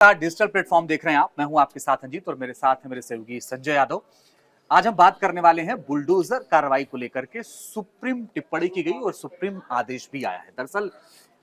Digital platform देख रहे हैं आप। मैं हूं आपके साथ अंजीत और मेरे साथ है मेरे सहयोगी संजय यादव। आज हम बात करने वाले हैं बुलडोजर कार्रवाई को लेकर के। सुप्रीम टिप्पणी की गई और सुप्रीम आदेश भी आया है। दरअसल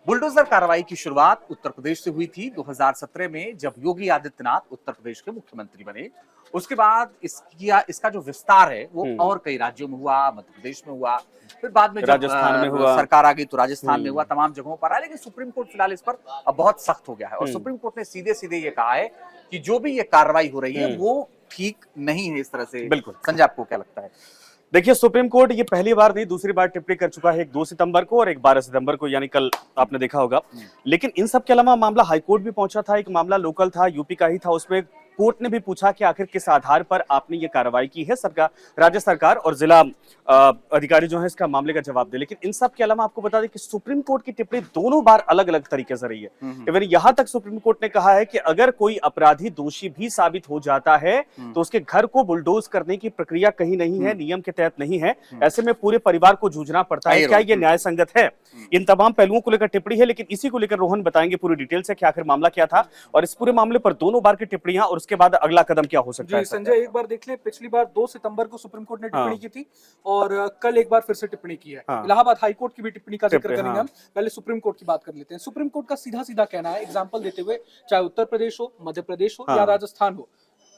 बुलडोजर कार्रवाई की शुरुआत उत्तर प्रदेश से हुई थी 2017 में, जब योगी आदित्यनाथ उत्तर प्रदेश के मुख्यमंत्री बने। उसके बाद इसका जो विस्तार है वो और कई राज्यों में हुआ, मध्य प्रदेश में हुआ, फिर बाद में जब राजस्थान में हुआ, सरकार आ गई तो राजस्थान में हुआ, तमाम जगहों पर आया। लेकिन सुप्रीम कोर्ट फिलहाल इस पर अब बहुत सख्त हो गया है और सुप्रीम कोर्ट ने सीधे सीधे ये कहा है कि जो भी ये कार्रवाई हो रही है वो ठीक नहीं है। इस तरह से बिल्कुल। संजय, आपको क्या लगता है? देखिए, सुप्रीम कोर्ट ये पहली बार नहीं दूसरी बार टिप्पणी कर चुका है, एक 2 सितंबर को और एक 12 सितंबर को, यानी कल आपने देखा होगा। लेकिन इन सब के अलावा मामला हाईकोर्ट भी पहुंचा था। एक मामला लोकल था, यूपी का ही था। उसमें कोर्ट ने भी पूछा कि आखिर किस आधार पर आपने ये कार्रवाई की है। सरकार, राज्य सरकार और जिला अधिकारी जो है इसका मामले का जवाब दे। लेकिन इन सब के अलावा आपको बता दें कि सुप्रीम कोर्ट की टिप्पणी दोनों बार अलग अलग तरीके से रही है। इवन यहां तक सुप्रीम कोर्ट ने कहा है कि अगर कोई अपराधी दोषी भी साबित हो जाता है तो उसके घर को बुलडोज करने की प्रक्रिया कहीं नहीं है, नियम के तहत नहीं है। ऐसे में पूरे परिवार को जूझना पड़ता है। क्या ये न्याय संगत है? इन तमाम पहलुओं को लेकर टिप्पणी है। लेकिन इसी को लेकर रोहन बताएंगे पूरी डिटेल से कि आखिर मामला क्या था और इस पूरे मामले पर दोनों बार की टिप्पणियां और उसके बाद अगला कदम क्या हो सकता है। संजय, एक बार देख ले, पिछली बार 2 सितंबर को सुप्रीम कोर्ट ने टिप्पणी की थी और कल एक बार फिर से टिप्पणी की है। इलाहाबाद हाई कोर्ट की भी टिप्पणी का जिक्र करेंगे हम। पहले सुप्रीम कोर्ट की बात कर लेते हैं। सुप्रीम कोर्ट का सीधा सीधा कहना है, एग्जांपल देते हुए, चाहे उत्तर प्रदेश हो, मध्य प्रदेश हो या राजस्थान हो,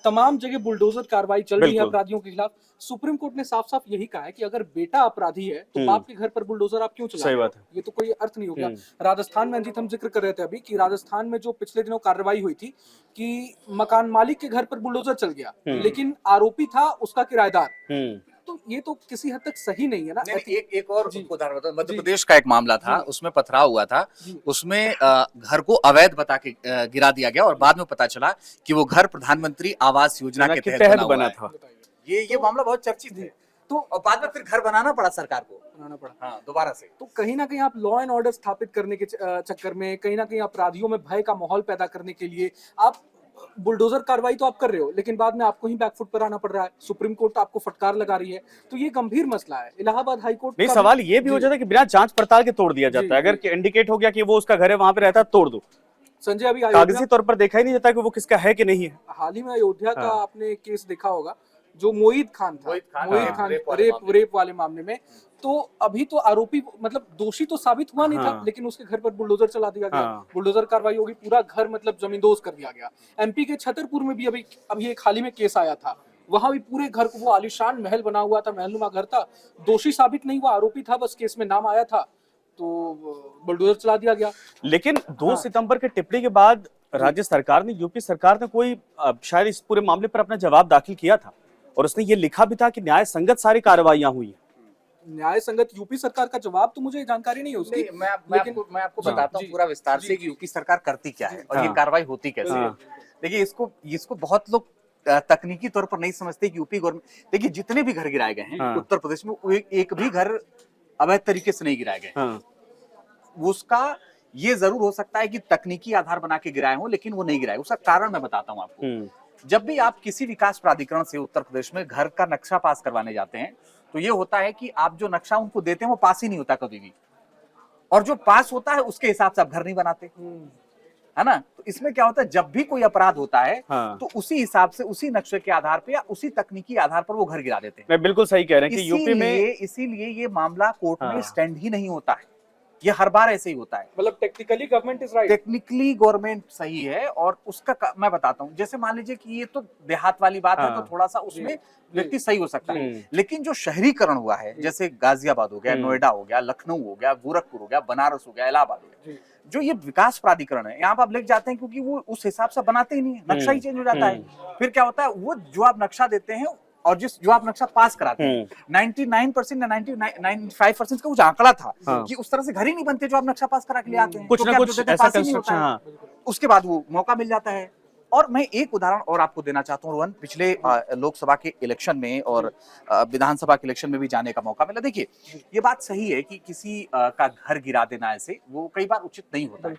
तमाम जगह बुलडोजर कार्रवाई चल रही है अपराधियों के खिलाफ। सुप्रीम कोर्ट ने साफ साफ यही कहा है कि अगर बेटा अपराधी है तो बाप के घर पर बुलडोजर आप क्यों चला रहे हो? ये तो कोई अर्थ नहीं हो गया। राजस्थान में अंजित हम जिक्र कर रहे थे अभी कि राजस्थान में जो पिछले दिनों कार्रवाई हुई थी कि मकान मालिक के घर पर बुलडोजर चल गया, लेकिन आरोपी था उसका किराएदार। तो ये तो किसी हद तक सही नहीं है ना। एक और उदाहरण बताओ। मध्य प्रदेश का एक मामला था, उसमें पथराव हुआ था। उसमें घर को अवैध बता के गिरा दिया गया और बाद में पता चला कि वो घर प्रधानमंत्री आवास योजना के तहत बना था। ये मामला बहुत चर्चित है। तो और बाद में फिर घर बनाना पड़ा सरकार को, दोबारा से। तो कहीं ना कहीं आप लॉ एंड ऑर्डर स्थापित करने के चक्कर में, कहीं ना कहीं अपराधियों में भय का माहौल पैदा करने के लिए आप बुलडोजर कार्रवाई तो आप कर रहे हो, लेकिन बाद में आपको ही बैकफुट पर आना पड़ रहा है। सुप्रीम कोर्ट आपको फटकार लगा रही है, तो ये गंभीर मसला है। इलाहाबाद हाई कोर्ट नहीं, सवाल ये भी हो जाता है कि बिना जांच पड़ताल के तोड़ दिया जाता है। अगर इंडिकेट हो गया कि वो उसका घर है, वहां पे रहता है, तोड़ दो। संजय, अभी कागजी तौर पर देखा ही नहीं जाता कि वो किसका है कि नहीं है। हाल ही में अयोध्या का आपने केस देखा होगा, जो मोहित खान था, मोहित खान रेप वाले मामले में। तो अभी तो आरोपी, मतलब दोषी तो साबित हुआ नहीं था, लेकिन उसके घर पर बुलडोजर चला दिया गया। बुलडोजर कार्रवाई होगी, पूरा घर मतलब जमींदोज कर दिया गया। एमपी के छतरपुर में भी अभी एक हाल ही में केस आया था। वहां भी पूरे घर को, वो आलीशान महल बना हुआ था, महलनुमा घर था, दोषी साबित नहीं हुआ, आरोपी था, बस केस में नाम आया था, तो बुलडोजर चला दिया गया। लेकिन 2 सितंबर के टिप्पणी के बाद राज्य सरकार ने, यूपी सरकार ने कोई शायद इस पूरे मामले पर अपना जवाब दाखिल किया था और उसने ये लिखा भी था कि न्याय संगत सारी कार्रवाइयां हुई हैं। न्याय संगत यूपी सरकार का जवाब तो मुझे जानकारी नहीं है उसकी। मैं आपको बताता हूँ पूरा विस्तार से कि यूपी सरकार करती क्या है और ये कार्रवाई होती कैसे है। देखिए, इसको बहुत लोग तकनीकी तौर पर नहीं समझते कि यूपी गवर्नमेंट, देखिए जितने भी घर गिराए गए हैं उत्तर प्रदेश में, एक भी घर अवैध तरीके से नहीं गिराए गए। उसका ये जरूर हो सकता है कि तकनीकी आधार बना के गिराए हों, लेकिन वो नहीं गिराए। उसका कारण मैं बताता हूँ आपको। जब भी आप किसी विकास प्राधिकरण से उत्तर प्रदेश में घर का नक्शा पास करवाने जाते हैं, तो ये होता है कि आप जो नक्शा उनको देते हैं वो पास ही नहीं होता कभी भी, और जो पास होता है उसके हिसाब से आप घर नहीं बनाते, है ना। तो इसमें क्या होता है, जब भी कोई अपराध होता है तो उसी हिसाब से, उसी नक्शे के आधार पे या उसी तकनीकी आधार पर वो घर गिरा देते हैं। मैं बिल्कुल सही कह रहे हैं कि यूपी में इसीलिए ये मामला कोर्ट में स्टैंड ही नहीं होता है। ये हर बार ऐसे ही होता है। मतलब technically government is right, technically government सही है। और उसका मैं बताता हूँ, जैसे मान लीजिए कि ये तो देहात वाली बात है, तो थोड़ा सा उसमें व्यक्ति सही हो सकता है। लेकिन जो शहरीकरण हुआ है, जैसे गाजियाबाद हो गया, नोएडा हो गया, लखनऊ हो गया, गोरखपुर हो गया, बनारस हो गया, इलाहाबाद हो गया, जो ये विकास प्राधिकरण है, यहाँ पर आप लेके जाते हैं क्योंकि वो उस हिसाब से बनाते ही नहीं है, नक्शा ही चेंज हो जाता है। फिर क्या होता है, वो जो आप नक्शा देते हैं और जो आप नक्शा पास कराते हैं, 99% या 95% का वो आंकड़ा था कि उस तरह से घर ही नहीं बनते जो आप नक्शा पास करा के ले आते हैं। कुछ ना कुछ ऐसा कंस्ट्रक्शन, उसके बाद वो मौका मिल जाता है। और मैं एक उदाहरण और आपको देना चाहता हूँ रोहन, पिछले लोकसभा के इलेक्शन में और विधानसभा के इलेक्शन में भी जाने का मौका मिला। देखिए, ये बात सही है कि किसी का घर गिरा देना ऐसे वो कई बार उचित नहीं होता है,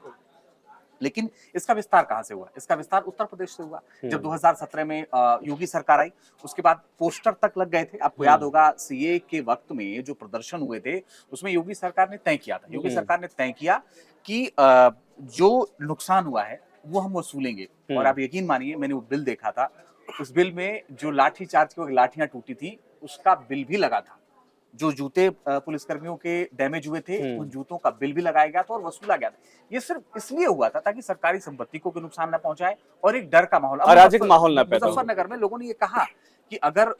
लेकिन इसका विस्तार कहां से हुआ? इसका विस्तार उत्तर प्रदेश से हुआ। जब 2017 में योगी सरकार आई, उसके बाद पोस्टर तक लग गए थे। आपको याद होगा, सीए के वक्त में जो प्रदर्शन हुए थे उसमें योगी सरकार ने तय किया था, योगी सरकार ने तय किया कि जो नुकसान हुआ है वो हम वसूलेंगे। और आप यकीन मानिए, मैंने वो बिल देखा था, उस बिल में जो लाठी चार्ज की लाठियां टूटी थी उसका बिल भी लगा था। जो जूते पुलिसकर्मियों के डैमेज हुए थे, उन जूतों का बिल भी लगाया गया था और वसूला गया था। ये सिर्फ इसलिए हुआ था ताकि सरकारी संपत्ति को कोई नुकसान न पहुंचाए और एक डर का माहौल, अराजक माहौल ना पैदा हो। मुजफ्फरनगर में लोगों ने ये कहा कि अगर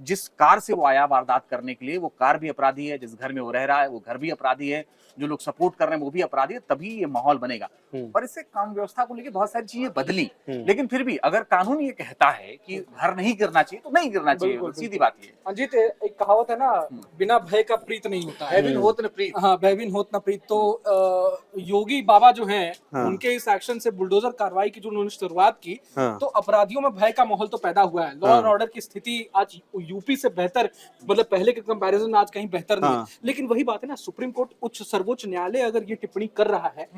जिस कार से वो आया वारदात करने के लिए, वो कार भी अपराधी है, जिस घर में वो रह रहा है वो घर भी अपराधी है, जो लोग सपोर्ट कर रहे हैं वो भी अपराधी है, तभी ये माहौल बनेगा। और इससे कानून व्यवस्था को लेकर बहुत सारी चीजें बदली, लेकिन फिर भी अगर कानून ये कहता है कि घर नहीं गिरना चाहिए तो नहीं गिरना चाहिए, सीधी बात ये। अंजित, एक कहावत है ना, बिना भय का प्रीत नहीं होता है। भयभीन होत न प्रीत। हाँ, भयभीन होत न प्रीत। तो योगी बाबा जो हैं, उनके इस एक्शन से, बुलडोजर कार्रवाई की जो उन्होंने शुरुआत की, तो अपराधियों में भय का माहौल तो पैदा हुआ है। लॉ एंड ऑर्डर की स्थिति आज यूपी से बेहतर, मतलब पहले के कंपैरिजन में आज कहीं बेहतर नहीं है। लेकिन वही बात है ना, सुप्रीम कोर्ट, सर्वोच्च न्यायालय अगर ये टिप्पणी कर रहा है,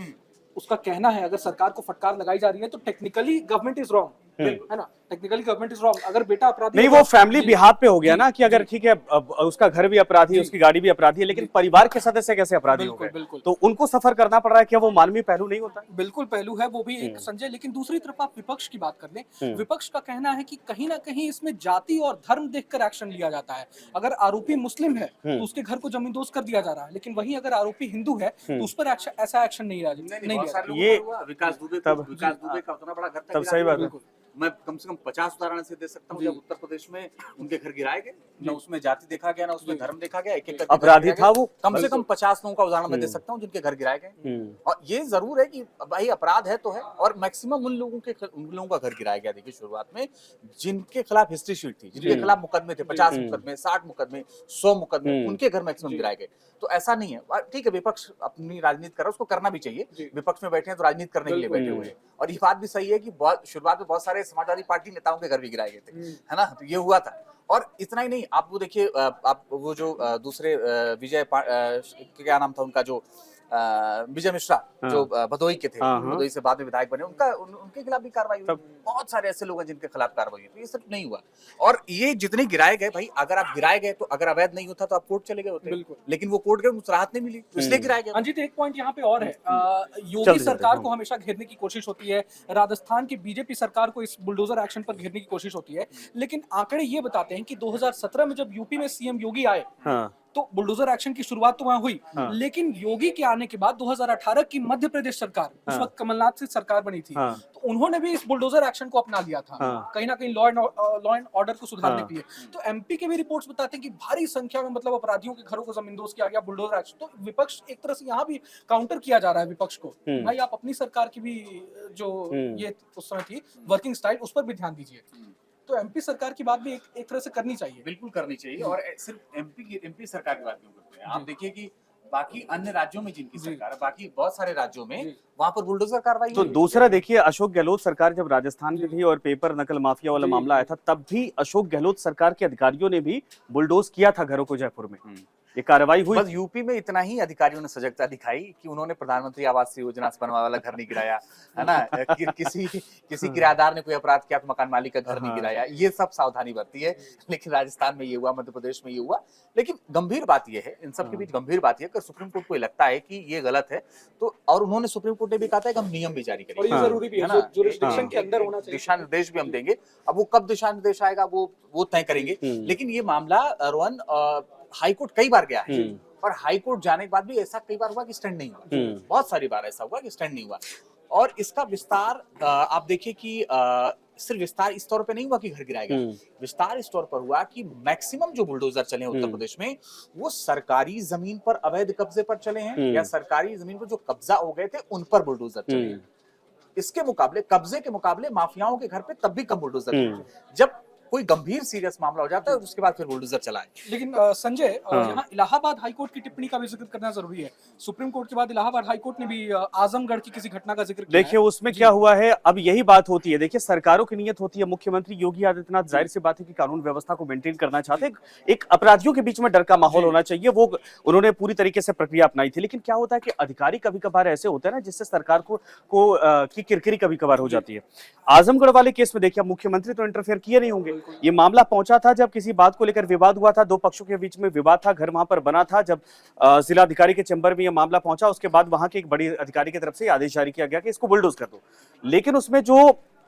उसका कहना है अगर सरकार को फटकार लगाई जा रही है तो टेक्निकली गवर्नमेंट इज रॉन्ग, है ना, टेक्निकली गवर्नमेंट इज रॉन्ग। अगर बेटा अपराधी नहीं, वो फैमिली बिहाफ पे हो गया ना कि अगर ठीक है उसका घर भी अपराधी है, उसकी गाड़ी भी अपराधी है, लेकिन परिवार के सदस्य कैसे अपराधी हो गए, तो उनको सफर करना पड़ रहा है। क्या वो मानवीय पहलू नहीं होता? बिल्कुल पहलू है, वो भी एक संजय। लेकिन दूसरी तरफ आप विपक्ष की बात कर लें, विपक्ष का कहना है कि कहीं ना कहीं इसमें जाति और धर्म देखकर एक्शन लिया जाता है। अगर आरोपी मुस्लिम है तो उसके घर को जमींदोज कर दिया जा रहा है, लेकिन वहीं अगर आरोपी हिंदू है तो उस पर ऐसा एक्शन नहीं लिया जाता। ये विकास दुबे का उतना बड़ा घर था, तब सही बात है। मैं कम से कम 50 उदाहरण से दे सकता हूँ जब उत्तर प्रदेश में उनके घर गिराए गए, न उसमें जाति देखा गया, न उसमें धर्म देखा गया, एक अपराधी था वो। कम से कम 50 लोगों का उदाहरण मैं दे सकता हूँ जिनके घर गिराए गए। और ये जरूर है कि भाई अपराध है तो है, और मैक्सिमम उन लोगों का घर गिराया गया। देखिए शुरुआत में जिनके खिलाफ हिस्ट्री शीट थी, जिनके खिलाफ मुकदमे थे, 50 मुकदमे, 60 मुकदमे, 100 मुकदमे, उनके घर मैक्सिमम गिराए गए। तो ऐसा नहीं है। ठीक है, विपक्ष अपनी राजनीति कर रहा है, उसको करना भी चाहिए। विपक्ष में बैठे हैं तो राजनीति करने के लिए बैठे हुए हैं। और ये बात भी सही है कि शुरुआत में बहुत सारे समाजवादी पार्टी नेताओं के घर भी गिराए गए थे, है ना, तो ये हुआ था। और इतना ही नहीं, आप वो देखिए, आप वो जो दूसरे विजय क्या नाम था उनका, जो विजय मिश्रा, जो भदोई के थे, भदोई से बाद में विधायक बने, उनके खिलाफ भी कार्रवाई हुई। बहुत सारे ऐसे लोग हैं जिनके खिलाफ कार्रवाई हुई, तो ये सब नहीं हुआ। और ये जितने गिराए गए, भाई अगर आप गिराए गए तो अगर अवैध नहीं होता तो आप कोर्ट चले गए होते, लेकिन वो कोर्ट गए, उनको राहत नहीं मिली, इसलिए गिराए गए। अंजित, एक पॉइंट यहाँ पे और है, योगी सरकार को हमेशा घेरने की कोशिश होती है, राजस्थान की बीजेपी सरकार को इस बुलडोजर एक्शन पर घेरने की कोशिश होती है, लेकिन आंकड़े ये बताते हैं कि 2017 में जब यूपी में सीएम योगी आए तो बुलडोजर एक्शन की शुरुआत तो वहां हुई, लेकिन योगी के आने के बाद 2018 की मध्य प्रदेश सरकार, उस वक्त कमलनाथ से सरकार बनी थी, तो उन्होंने भी इस बुलडोजर एक्शन को अपना लिया था, कहीं ना कहीं लॉ एंड ऑर्डर को सुधारने के लिए। तो एमपी के भी रिपोर्ट्स बताते हैं कि भारी संख्या में, मतलब अपराधियों के घरों को जमींदोज किया गया, बुलडोजर एक्शन। तो विपक्ष एक तरह से यहाँ भी काउंटर किया जा रहा है विपक्ष को, भाई आप अपनी सरकार की भी जो ये उस समय थी वर्किंग स्टाइल, उस पर भी ध्यान दीजिए। तो एमपी सरकार की बात भी एक तरह से करनी चाहिए, बिल्कुल करनी चाहिए। और सिर्फ एमपी सरकार की बात क्यों करते हैं, आप देखिए कि बाकी अन्य राज्यों में जिनकी सरकार है, बाकी बहुत सारे राज्यों में वहां पर बुलडोजर कार्रवाई। तो दूसरा देखिए, अशोक गहलोत सरकार जब राजस्थान में थी और पेपर नकल माफिया वाला मामला आया था, तब भी अशोक गहलोत सरकार के अधिकारियों ने भी बुलडोज किया था घरों को जयपुर में, ये कार्रवाई हुई। बस यूपी में इतना ही अधिकारियों ने सजगता दिखाई कि उन्होंने प्रधानमंत्री आवास योजना से बनवा वाला घर नहीं गिराया, है ना, किसी किराएदार ने कोई अपराध किया तो मकान मालिक का घर नहीं गिराया, ये सब सावधानी बरती है। लेकिन राजस्थान में ये हुआ, मध्य प्रदेश में ये हुआ। लेकिन गंभीर बात ये है, इन सब के बीच गंभीर बात ये है कि सुप्रीम कोर्ट को लगता है कि ये गलत है, तो और उन्होंने सुप्रीम कोर्ट ने भी कहा था कि हम नियम भी जारी करेंगे, जरूरी भी है ना, जुरिस्डिक्शन के अंदर होना चाहिए, दिशा निर्देश भी हम देंगे। अब वो कब दिशा निर्देश आएगा वो तय करेंगे। लेकिन ये मामला रोहन हाई कोर्ट कई बार गया है, और हाई कोर्ट जाने के बाद भी ऐसा कई बार हुआ कि स्टैंड नहीं हुआ, बहुत सारी बार ऐसा हुआ कि स्टैंड नहीं हुआ। और इसका विस्तार आप देखिए कि सिर्फ विस्तार इस तौर पे नहीं हुआ कि घर गिराया गया, विस्तार इस तौर पर हुआ कि मैक्सिमम जो बुलडोजर चले हैं उत्तर प्रदेश में, वो सरकारी जमीन पर अवैध कब्जे पर चले हैं, या सरकारी जमीन पर जो कब्जा हो गए थे उन पर बुलडोजर चले हैं। इसके मुकाबले, कब्जे के मुकाबले माफियाओं के घर पे तब भी कम बुलडोजर, जब कोई गंभीर सीरियस मामला हो जाता है उसके बाद फिर बुलडोजर चलाए। लेकिन संजय, यहाँ इलाहाबाद हाईकोर्ट की टिप्पणी का भी जिक्र करना जरूरी है। सुप्रीम कोर्ट के बाद इलाहाबाद हाईकोर्ट ने भी आजमगढ़ की किसी घटना का जिक्र किया। देखिए उसमें क्या हुआ है, अब यही बात होती है। देखिए सरकारों की नीयत होती है, मुख्यमंत्री योगी आदित्यनाथ जाहिर सी बात है कि कानून व्यवस्था को मेंटेन करना चाहते हैं, एक अपराधियों के बीच में डर का माहौल होना चाहिए, वो उन्होंने पूरी तरीके से प्रक्रिया अपनाई थी। लेकिन क्या होता है कि अधिकारी कभी कभार ऐसे होते हैं ना जिससे सरकार की किरकिरी कभी कभार हो जाती है। आजमगढ़ वाले केस में देखिए, मुख्यमंत्री तो इंटरफेयर किए नहीं होंगे, ये मामला पहुंचा था जब किसी बात को लेकर विवाद हुआ था, दो पक्षों के बीच में विवाद था, घर वहां पर बना था। जब जिला अधिकारी के चैम्बर में ये मामला पहुंचा, उसके बाद वहां के एक बड़ी अधिकारी की तरफ से आदेश जारी किया गया कि इसको बुलडोज कर दो। लेकिन उसमें जो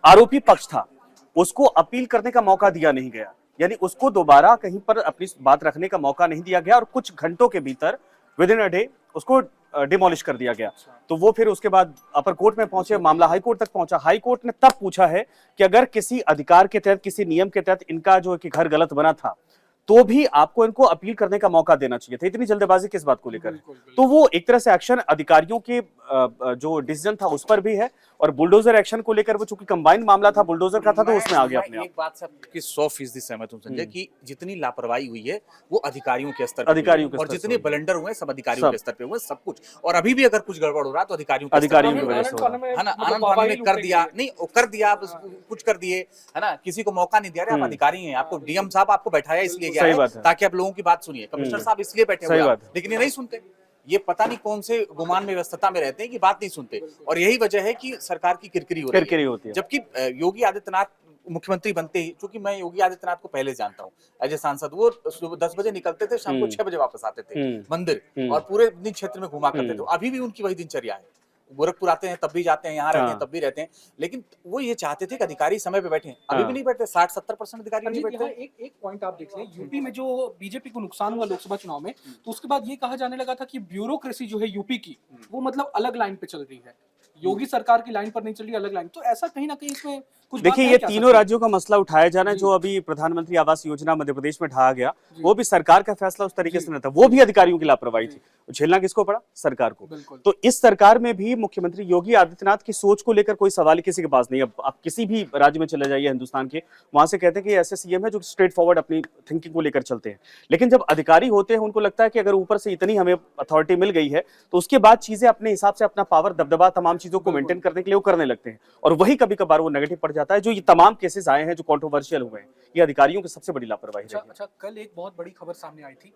आरोपी पक्ष था उसको अपील करने का मौका दिया नहीं गया, यानी उसको दोबारा कहीं पर अपनी बात रखने का मौका नहीं दिया गया और कुछ घंटों के भीतर विद इन अ डे उसको डिमोलिश कर दिया गया। तो वो फिर उसके बाद अपर कोर्ट में पहुंचे, मामला हाई कोर्ट तक पहुंचा। हाई कोर्ट ने तब पूछा है कि अगर किसी अधिकार के तहत, किसी नियम के तहत इनका जो कि घर गलत बना था, तो भी आपको इनको अपील करने का मौका देना चाहिए था। इतनी जल्दबाजी किस बात को लेकर? तो वो एक तरह से एक्शन अधिकारियों के जो डिसीजन था उस पर भी है, और बुलडोजर एक्शन को लेकर वो चूंकि कंबाइंड मामला था, बुलडोजर का था, तो उसमें आ गया अपने आप। एक बात से आपकी 100% सहमत हूं संजय कि जितनी लापरवाही हुई है वो अधिकारियों के स्तर पर अधिकारियों के और स्तर जितने से ब्लंडर हुए सब अधिकारियों के स्तर पे हुए, सब कुछ। और अभी भी अगर कुछ गड़बड़ हो रहा है तो अधिकारियों की वजह से हो रहा है ना। आनंद फानन ने कर दिया, नहीं कर दिया, आप कुछ कर दिए, है ना, किसी को मौका नहीं दिया। आप अधिकारी हैं, आपको डीएम साहब आपको बैठाया इसलिए गया है ताकि आप लोगों की बात सुनिए। कमिश्नर साहब इसलिए बैठे हुए हैं, लेकिन ये नहीं सुनते। ये पता नहीं कौन से गुमान में व्यस्तता में रहते हैं कि बात नहीं सुनते, और यही वजह है कि सरकार की किरकिरी होती है। जबकि योगी आदित्यनाथ मुख्यमंत्री बनते ही, क्योंकि मैं योगी आदित्यनाथ को पहले जानता हूँ एज ए सांसद, वो 10 बजे निकलते थे, शाम को 6 बजे वापस आते थे मंदिर, और पूरे दिन क्षेत्र में घुमा करते थे। अभी भी उनकी वही दिनचर्या है। गोरखपुर आते हैं तब भी जाते हैं, यहाँ रहते हैं तब भी रहते हैं, लेकिन वो ये चाहते थे कि अधिकारी समय पे बैठे। अभी भी नहीं बैठते, 60-70% अधिकारी नहीं बैठते। एक पॉइंट आप देख लें, यूपी में जो बीजेपी को नुकसान हुआ लोकसभा चुनाव में, तो उसके बाद ये कहा जाने लगा था कि ब्यूरोक्रेसी जो है यूपी की, वो मतलब अलग लाइन पे चल रही है, योगी सरकार की लाइन पर नहीं चल रही, अलग लाइन। तो ऐसा कहीं ना कहीं इसमें कुछ देखिए, ये तीनों राज्यों का मसला उठाया जा रहा है। जो अभी प्रधानमंत्री आवास योजना मध्य प्रदेश में ढाया गया, वो भी सरकार का फैसला उस तरीके से नहीं था, वो भी अधिकारियों की लापरवाही थी। झेलना किसको पड़ा? सरकार को। तो इस सरकार में भी मुख्यमंत्री योगी आदित्यनाथ की सोच को लेकर कोई सवाल किसी के पास नहीं। अब आप किसी भी राज्य में चले जाइए हिंदुस्तान के, वहां से कहते हैं कि ऐसे सीएम है जो स्ट्रेट फॉरवर्ड अपनी थिंकिंग को लेकर चलते हैं, लेकिन जब अधिकारी होते हैं उनको लगता है कि अगर ऊपर से इतनी हमें अथॉरिटी मिल गई है तो उसके बाद चीजें अपने हिसाब से, अपना पावर, दबदबा, तमाम चीजों को मेंटेन करने के लिए वो करने लगते हैं, और वही कभी कभार वो नेगेटिव पड़ जाता है। जो ये तमाम केसेस आए हैं जो कंट्रोवर्शियल हुए हैं, ये अधिकारियों की सबसे बड़ी लापरवाही है। अच्छा, कल एक बहुत बड़ी खबर सामने आई थी,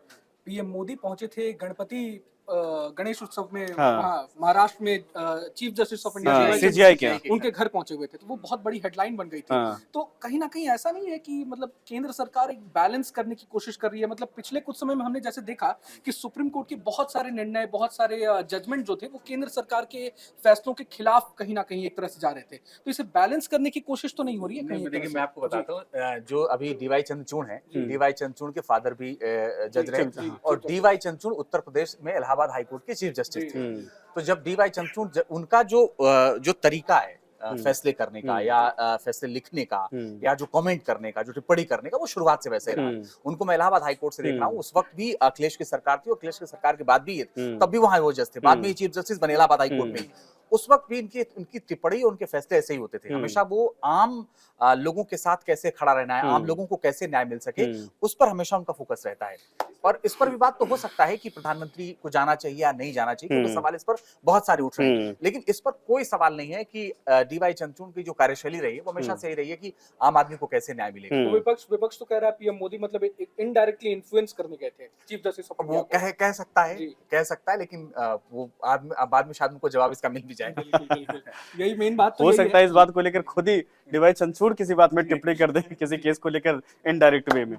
पीएम मोदी पहुंचे थे गणपति गणेश उत्सव में, महाराष्ट्र में chief justice of India CGI के उनके घर पहुंचे हुए थे, तो वो बहुत बड़ी हेडलाइन बन गई थी। तो कहीं ना कहीं ऐसा नहीं है कि मतलब केंद्र सरकार एक बैलेंस करने की कोशिश कर रही है? मतलब पिछले कुछ समय में हमने जैसे देखा कि सुप्रीम कोर्ट के बहुत सारे निर्णय, बहुत सारे जजमेंट जो थे वो केंद्र सरकार के फैसलों के खिलाफ कहीं ना कहीं एक तरह से जा रहे थे, तो इसे बैलेंस करने की कोशिश तो नहीं हो रही है? देखिए, मैं आपको बताता हूँ, जो अभी डीवाई चंद्रचूड़ है, डीवाई चंद्रचूड़ के फादर भी जज रहे, और डीवाई चंद्रचूड़ उत्तर प्रदेश में इलाहाबाद हाई कोर्ट के चीफ जस्टिस थे। तो जब डीवाई चंद्रचूड़, उनका जो तरीका है फैसले करने का, या फैसले लिखने का, या जो कमेंट करने का, जो टिप्पणी करने का, वो शुरुआत से वैसे रहा। उनको मैं इलाहाबाद हाई कोर्ट से देख रहा हूँ। उस वक्त भी अखिलेश की सरकार थी, अखिलेश की सरकार के बाद भी तब भी वहां वो जज थे, बाद में चीफ जस्टिस बने इलाहाबाद हाई कोर्ट में। उस वक्त भी उनकी टिप्पणी, उनके फैसले ऐसे ही होते थे। हमेशा वो आम लोगों के साथ कैसे खड़ा रहना है, आम लोगों को कैसे न्याय मिल सके, उस पर हमेशा उनका फोकस रहता है। और इस पर विवाद तो हो सकता है कि प्रधानमंत्री को जाना चाहिए या नहीं जाना चाहिए, क्योंकि सवाल इस पर बहुत सारे उठ रहे हैं, लेकिन इस पर कोई सवाल नहीं है कि डीवाई चंद्रचूड़ की जो कार्यशैली रही है वो हमेशा से ही रही है कि आम आदमी को कैसे न्याय मिलेगा। तो विपक्ष तो कह रहा है पीएम मोदी मतलब इनडायरेक्टली इन्फ्लुएंस करने गए थे चीफ जस्टिस ऑफ इंडिया। वो कह सकता है, लेकिन वो बाद में शायद उनको जवाब इसका मिल भी जाए। यही मेन बात तो हो सकता है इस बात को लेकर खुद ही डीवाई चंद्रचूड़ किसी बात में टिप्पणी कर दे, किसी केस को लेकर इनडायरेक्ट वे में।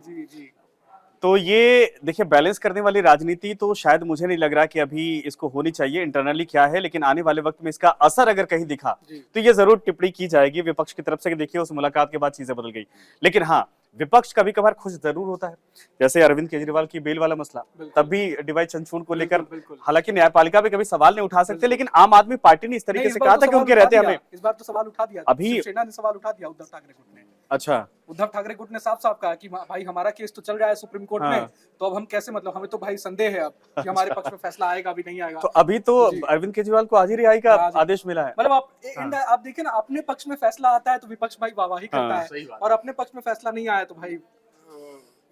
तो ये देखिए, बैलेंस करने वाली राजनीति तो शायद मुझे नहीं लग रहा कि अभी इसको होनी चाहिए। इंटरनली क्या है, लेकिन आने वाले वक्त में इसका असर अगर कहीं दिखा तो ये जरूर टिप्पणी की जाएगी विपक्ष की तरफ से कि देखिए उस मुलाकात के बाद चीजें बदल गई। लेकिन हाँ, विपक्ष कभी कभार खुश जरूर होता है, जैसे अरविंद केजरीवाल की बेल वाला मसला, तब भी डीवाई चंद्रचूड़ को लेकर, हालांकि न्यायपालिका पे कभी सवाल नहीं उठा सकते, लेकिन आम आदमी पार्टी ने इस तरीके से कहा था कि उनके रहते हमें। इस बार तो सवाल उठा दिया, अभी शिवसेना ने सवाल उठा दिया, उद्धव ठाकरे गुट ने। अच्छा, उद्धव ठाकरे गुट ने साफ साफ कहा कि भाई हमारा केस तो चल रहा है सुप्रीम कोर्ट में, तो अब हम कैसे, मतलब हमें तो भाई संदेह है अब कि हमारे पक्ष में फैसला आएगा भी नहीं आएगा। तो अभी तो अरविंद केजरीवाल को आज ही रिहाई का आदेश मिला है। मतलब आप देखिए ना, अपने पक्ष में फैसला आता है तो विपक्ष भाई वाहवाही करता है, और अपने पक्ष में फैसला नहीं आया तो भाई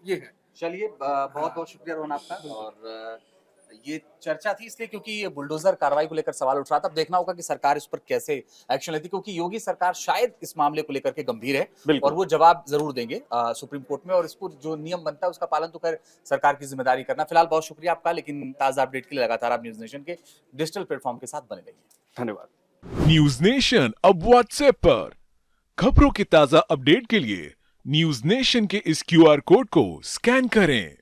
ये है। चलिए, बहुत बहुत शुक्रिया रोहन आपका। और ये चर्चा थी इसलिए क्योंकि ये बुलडोजर कार्रवाई को लेकर सवाल उठ रहा था। अब देखना होगा कि सरकार इस पर कैसे एक्शन लेती, क्योंकि योगी सरकार शायद इस मामले को लेकर के गंभीर है और वो जवाब जरूर देंगे सुप्रीम कोर्ट में, और इसको जो नियम बनता है उसका पालन तो खैर सरकार की जिम्मेदारी करना। फिलहाल बहुत शुक्रिया आपका, लेकिन ताजा अपडेट के लिए लगातार आप न्यूज नेशन के डिजिटल प्लेटफॉर्म के साथ बने रहिए। धन्यवाद। न्यूज नेशन अब व्हाट्सएप पर खबरों की ताजा अपडेट के लिए न्यूज नेशन के इस QR कोड को स्कैन करें